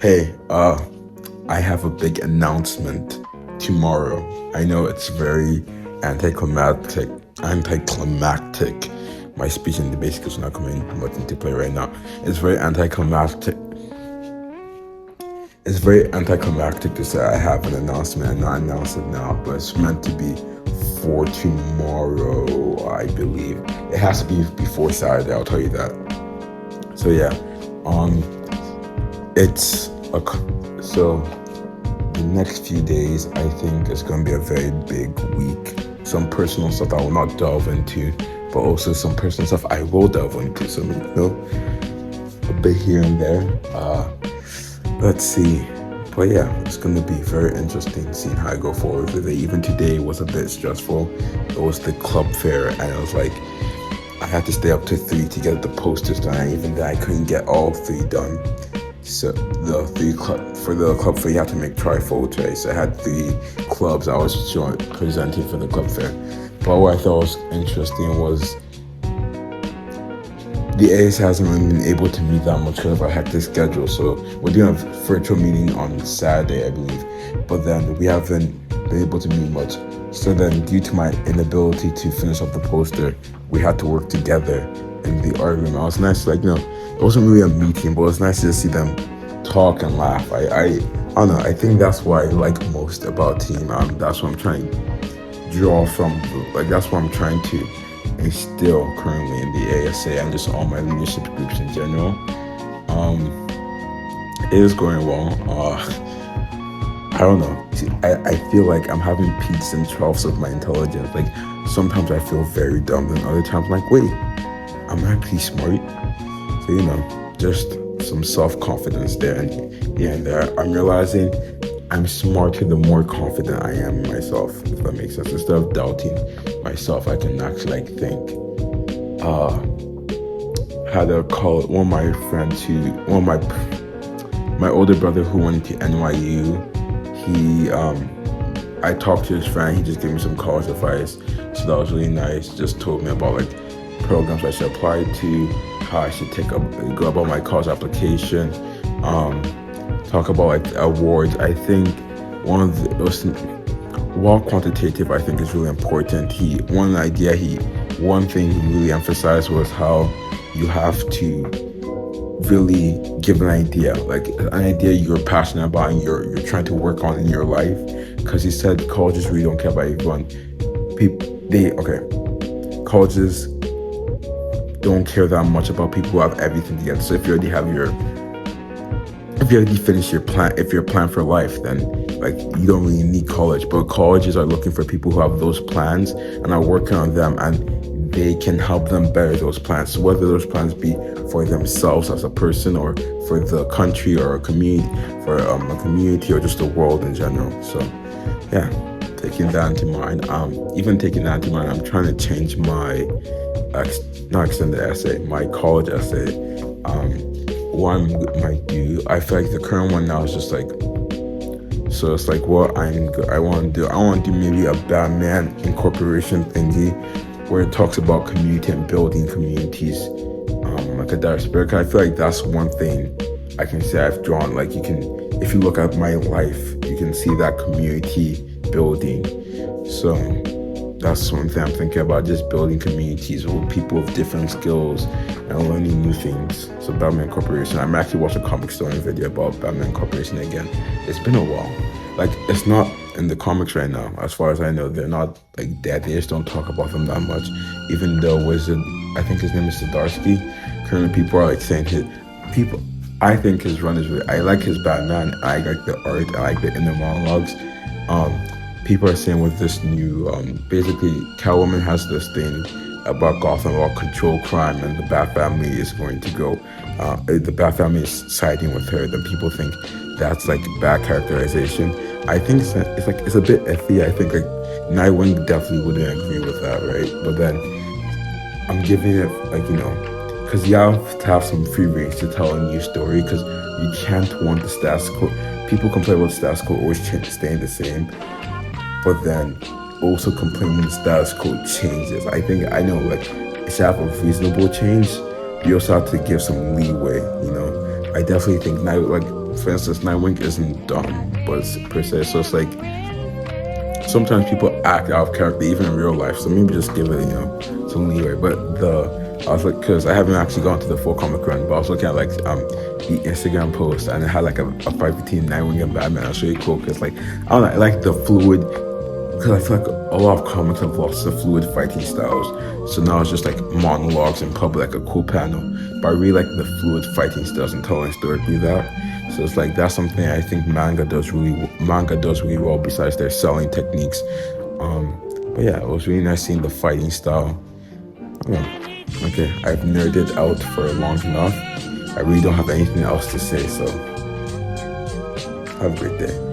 Hey, I have a big announcement tomorrow. I know it's very anticlimactic. Anticlimactic. My speech and debate skills are not coming much into play right now. It's very anticlimactic. It's very anticlimactic to say I have an announcement and not announce it now, but it's meant to be for tomorrow, I believe. It has to be before Saturday, I'll tell you that. So yeah, um, it's a so the next few days, I think is going to be a very big week. Some personal stuff I will not delve into, but also some personal stuff I will delve into. So, a bit here and there. Let's see. But yeah, it's going to be very interesting seeing how I go forward with it. Even today was a bit stressful. It was the club fair, and it was like I had to stay up to 3 to get the posters done. Even then, I couldn't get all 3 done. So for the club fair, you have to make trifolds, right? So I had 3 clubs I was presenting for the club fair. But what I thought was interesting was the AS hasn't really been able to meet that much because of our hectic schedule. So we're doing a virtual meeting on Saturday, I believe, but then we haven't been able to meet much. So then, due to my inability to finish up the poster, we had to work together in the art room. It was nice, it wasn't really a meeting, but it was nice to just see them talk and laugh. I don't know. I think that's what I like most about team. That's what I'm trying to draw from. Like that's what I'm trying to instill currently in the ASA and just all my leadership groups in general. It is going well. I don't know. See, I feel like I'm having peaks and troughs of my intelligence. Like sometimes I feel very dumb, and other times I'm like, wait, I'm actually smart. So just some self-confidence there and here and there. I'm realizing I'm smarter the more confident I am in myself, if that makes sense. Instead of doubting myself, I can actually think. Had a call one of my friends who one of my older brother who went to NYU. He I talked to his friend, he just gave me some college advice. So that was really nice. Just told me about programs I should apply to, how I should go about my college application, talk about awards. I think while quantitative I think is really important. One thing he really emphasized was how you have to really give an idea, like an idea you're passionate about and you're trying to work on in your life. Because he said colleges really don't care about everyone. Colleges don't care that much about people who have everything together. So if you already finished your plan, if you're plan for life, then you don't really need college. But colleges are looking for people who have those plans and are working on them, and they can help them better those plans. So whether those plans be for themselves as a person, or for the country, or a community, or just the world in general. So yeah, taking that into mind. I'm trying to change my not extended essay, my college essay. What I might do, I feel like the current one now is just so it's what I want to do. I want to do maybe a Batman incorporation thingy where it talks about community and building communities, like a dire spirit. I feel like that's one thing I can say I've drawn. If you look at my life, you can see that community building. So that's one thing I'm thinking about, just building communities with people with different skills and learning new things. So Batman Corporation, I'm actually watching a comic story video about Batman Corporation again. It's been a while. It's not in the comics right now, as far as I know. They're not dead. They just don't talk about them that much. Even though Wizard, I think his name is Zdarsky. Currently people are saying I think his run is really, I like his Batman, I like the art, I like the inner monologues. People are saying with this new, basically Catwoman has this thing about Gotham, about control crime, and the Bat Family is going to go, the Bat Family is siding with her. Then people think that's bad characterization. I think it's a bit iffy. I think Nightwing definitely wouldn't agree with that, right? But then I'm giving it because you have to have some free range to tell a new story, because you can't want the status quo. People complain about the status quo always staying the same, but then also complain when the status quo changes. I know it should have a reasonable change, but you also have to give some leeway. I definitely think for instance, Nightwing isn't dumb, but it's per se. So it's like sometimes people act out of character even in real life. So maybe just give it, some leeway. But I was like, because I haven't actually gone to the full comic run, but I was looking at like the Instagram post, and it had like a fight between Nightwing and Batman. That's really cool because like I don't know, I like the fluid. Because I feel like a lot of comics have lost the fluid fighting styles. So now it's just like monologues in public, like a cool panel. But I really like the fluid fighting styles and telling a story through that. So it's like that's something I think manga does really well besides their selling techniques. But yeah, it was really nice seeing the fighting style. Okay, I've nerded out for long enough. I really don't have anything else to say, so have a great day.